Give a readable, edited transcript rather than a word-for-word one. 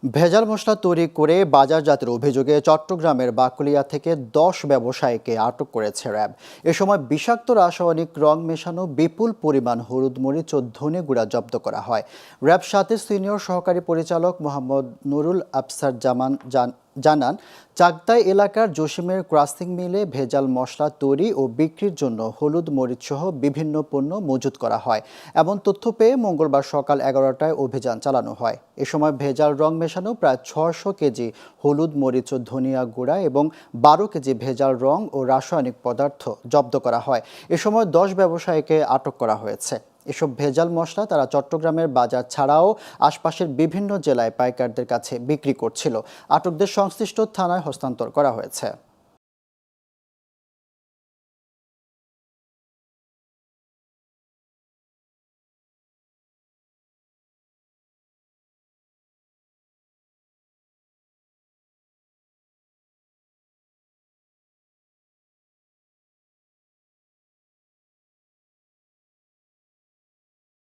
ভেজাল মশলা তৈরি করে বাজারজাতের অভিযোগে চট্টগ্রামের বাকলিয়া থেকে ১০ ব্যবসায়ীকে আটক করেছে র্যাব। এ সময় বিষাক্ত রাসায়নিক রং মেশানো বিপুল পরিমাণ হলুদ মরিচ ও ধনে গুঁড়া জব্দ করা হয়। র্যাব ৭-এর সিনিয়র সহকারী পরিচালক মোহাম্মদ নুরুল আফসার জানান, চাকদাই এলাকার জসিমের ক্রাসিং মিলে ভেজাল মশলা তৈরি ও বিক্রির জন্য হলুদ মরিচ সহ বিভিন্ন পণ্য মজুত করা হয়। এমন তথ্য পেয়ে মঙ্গলবার সকাল ১১টায় অভিযান চালানো হয়। এ সময় ভেজাল রং মেশানো প্রায় ৬০০ কেজি হলুদ মরিচ ও ধনিয়া গুঁড়া এবং ১২ কেজি ভেজাল রং ও রাসায়নিক পদার্থ জব্দ করা হয়। এ সময় ১০ ব্যবসায়ীকে আটক করা হয়েছে। এসব ভেজাল মশলা তারা চট্টগ্রামের বাজার ছাড়াও আশপাশের বিভিন্ন জেলায় পাইকারদের কাছে বিক্রি করছিল। আটকদের সংশ্লিষ্ট থানায় হস্তান্তর করা হয়েছে।